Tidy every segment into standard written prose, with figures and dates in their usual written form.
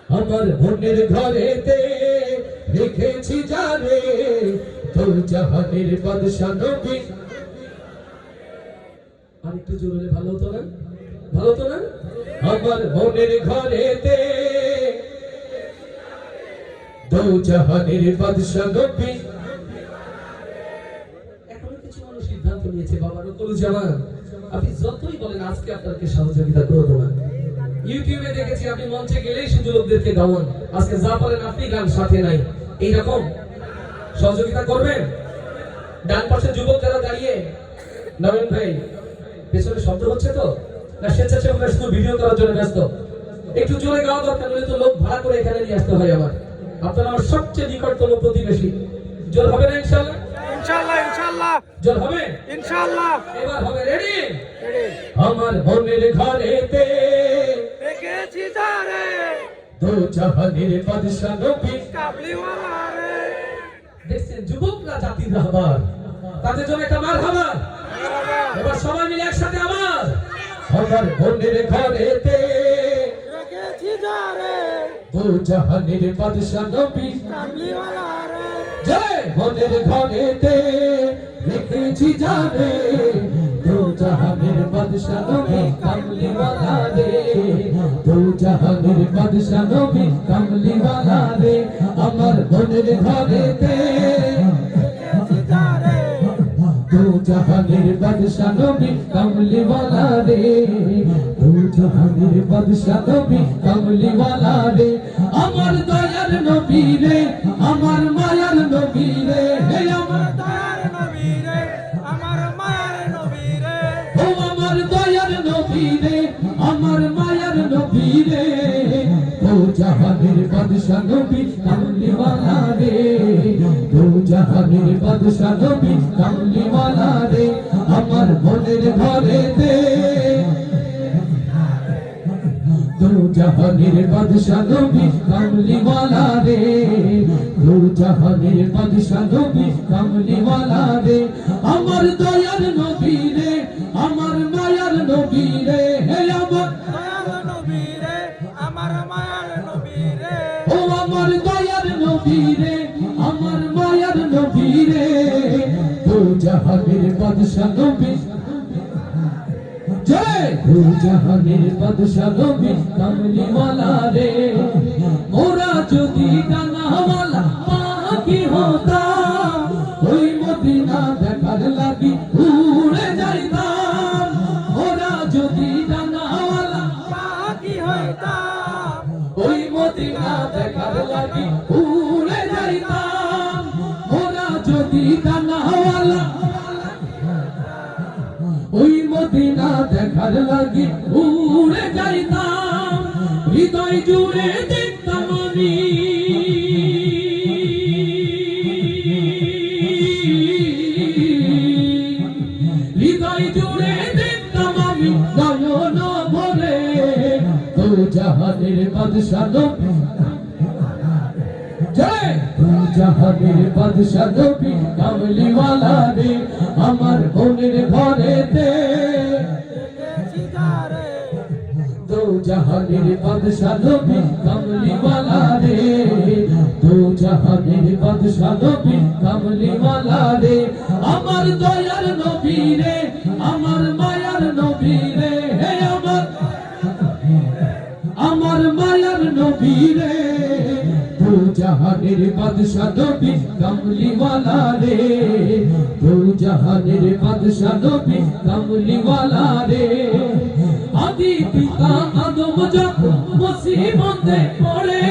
আমার মনের ঘরেতে রেখেছি জানে দো জাহানের বাদশা নবী। আরেকটু জোরে ভালো হতো না? ভালো হতো না? আমার মনের ঘরেতে দো জাহানের বাদশা নবী। এখনো কিছু মানুষ সিদ্ধান্ত নিয়েছে বাবা রকলুজ্জামান আপনি যতই বলেন আজকে আপনাকে সহযোগিতা করব না। ইউটিউবে দেখেছি আপনি মঞ্চে গেলেই শুধু লোকদেরকে গাওয়ান, আজকে যা পারেন আপনি গান সাথে নাই, এইরকম সহযোগিতা করবেন? ডান পাশে যুবক যারা দাঁড়িয়ে, নবীন ভাই পেছনে শব্দ হচ্ছে তো, না স্বেচ্ছাসেবকরা শুধু ভিডিও করার জন্য ব্যস্ত? একটু জোরে গাওয়া দরকার, নইলে তো লোক ভাড়া করে এখানে নিয়ে আসতে হয় আমার। আপনারা আমার সবচেয়ে নিকটতম প্রতিবেশী। জোর হবে না ইনশাআল্লাহ? ইনশাআল্লাহ ইনশাআল্লাহ জোর হবে ইনশাআল্লাহ। এবার হবে রেডি? আমার মনের ঘরেতে রেখেছি যারে দো জাহানের বাদশা নবী কামলিওয়ালা রে। দেখছেন যুবকরা জাতির রাহবার, তাদের জন্য একটা মারহাবা। এবার সবাই মিলে একসাথে আমার মনের ঘরেতে রেখেছি যারে দো জাহানের বাদশা নবী কামলিওয়ালা রে। জয় মনের ঘরেতে রেখেছি যারে দো জাহানের বাদশা নবী কামলিওয়ালা রে। দো জাহানের বাদশা নবী কামলিওয়ালা রে। আমার মনের ঘরেতে রেখেছি যারে দো জাহানের বাদশা নবী কামলিওয়ালা রে। দো জাহানের বাদশা নবী কামলিওয়ালা রে। আমার দয়ার নবী রে, আমার মায়ার নবী রে, হে আমার দয়ার নবী রে, আমার মায়ার নবী রে। ও আমার দয়ার নবী রে, আমার মায়ার নবী রে। দো জাহানের বাদশা নবী কামলিওয়ালা রে। দো জাহানের বাদশা নবী কামলিওয়ালা রে। আমার মনের ঘরেতে দো জাহানের বাদশা নবী কামলিওয়ালা রে। দো জাহানের বাদশা নবী কামলিওয়ালা রে। আমার দয়ার নবী রে, আমার মায়ার নবী রে, হে আমার দয়ার নবী রে, আমার মায়ার নবী রে। ও আমার দয়ার নবী রে, আমার মায়ার নবী রে। দো জাহানের বাদশা নবী জয় দো জাহানের বাদশা নবী কামলিওয়ালা রে। মোরা যদি ডানাওয়ালা পাখি হতাম, ওই মদিনা দেখার লাগি উড়ে যাইতাম। মোরা যদি ডানাওয়ালা পাখি হইতাম, ওই মদিনা দেখার লাগি উড়ে যাইতাম। মোরা যদি ডানাওয়ালা ওই মদিনা দেখার লাগি উড়ে যাইতাম। হৃদয় জুড়ে দেখতাম আমি হৃদয় জুড়ে দেখতাম আমি নয়ন ভরে দো জাহানের বাদশা নবী। জয় দো জাহানের বাদশা নবী কামলিওয়ালা রে। আমার মনের ঘরেতে রেখেছি যারে দো জাহানের বাদশা নবী কামলিওয়ালা রে। দো জাহানের বাদশা নবী কামলিওয়ালা রে। আমার দয়ার নবী রে, আমার মায়ার নবী রে, হে আমার মায়ার নবী রে। দো জাহানের বাদশা নবী কামলিওয়ালা রে। দো জাহানের বাদশা নবী কামলিওয়ালা রে। আদি পিতা আদম যখন মুসিবতে পড়ে,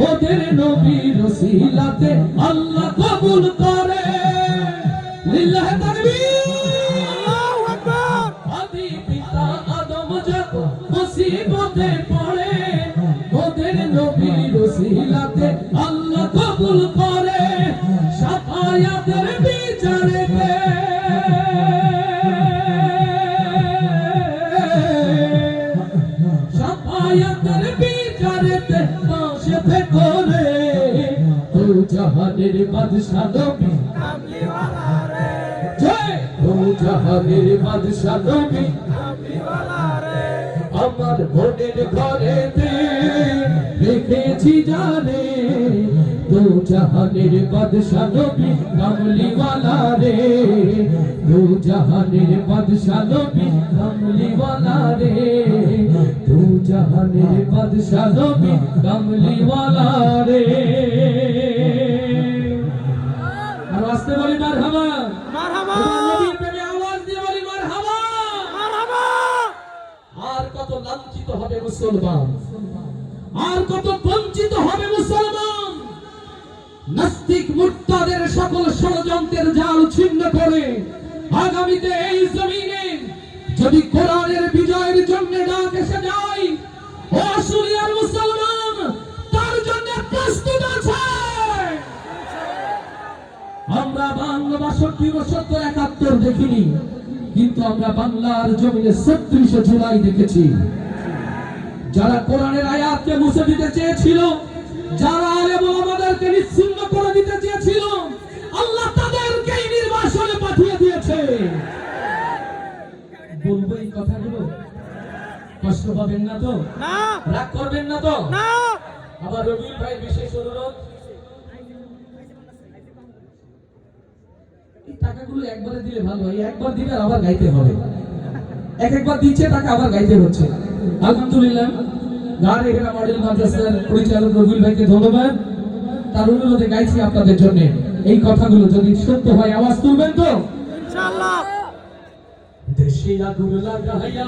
ওদের নবীর ওসিলাতে আল্লাহ কবুল করে। লিল্লাহি তাকবীর, আল্লাহু আকবার। আদি পিতা আদম যখন মুসিবতে পড়ে, ওদের নবীর ওসিলাতে আল্লাহ কবুল করে। শাফায়াতের বিচারেতে শাফায়াতের বিচারেতে পাশে করে দো জাহানের বাদশা নবী কামলিওয়ালা রে। জয় দো জাহানের বাদশা নবী কামলিওয়ালা রে। আমার মনের ঘরেতে রেখেছি জানে দু জাহানের বাদশা নবী কামলিওয়ালা রে দু জাহানের বাদশা নবী কামলিওয়ালা রে দু জাহানের বাদশা নবী কামলিওয়ালা রে আর আসতে বলি মারহাবা মারহাবা নবীর প্রেমে আওয়াজ দিয়ে বলি মারহাবা মারহাবা আর কত লাঞ্ছিত হবে মুসলমান আর কত বঞ্চিত হবে মুসলমান নাস্তিক মুরতাদের সকল ষড়যন্ত্রের জাল ছিন্ন করে আগামীতে এই জমিনে যদি কোরআনের বিজয়ের জন্য ডাক এসে যায় ও আশুলিয়ার মুসলমান তার জন্য প্রস্তুত আছে আমরা বাংলা 62 বছর তো 71 দেখিনি কিন্তু আমরা বাংলার জমিনে 36 জুলাই দেখেছি যারা কোরআনের আয়াতকে মুছে দিতে চেয়েছিল যারা আলেম ওলামাদেরকে নিশ্চিহ্ন করে দিতে চেয়েছিল আল্লাহ তাদেরকে নির্বাসনে পাঠিয়ে দিয়েছে বলবো এই কথাগুলো কষ্ট পাবেন না তো না রাগ করবেন না তো না আবার রবিউল ভাই বিশেষ অনুরোধ এই টাকাগুলো একবারে দিলে ভালো হয় একবার দিলে আবার গাইতে হবে একবার দিচ্ছে টাকা আবার গাইতে হচ্ছে আলহামদুলিল্লাহ গান এখানে মডেল মাদ্রাসার পরিচালক রবিউল ভাইকে ধন্যবাদ তার অনুরোধে গাইছি আপনাদের জন্য এই কথাগুলো যদি সত্য হয় আওয়াজ তুলবেন তো ইনশাআল্লাহ দেশে আগুন লাগাইয়া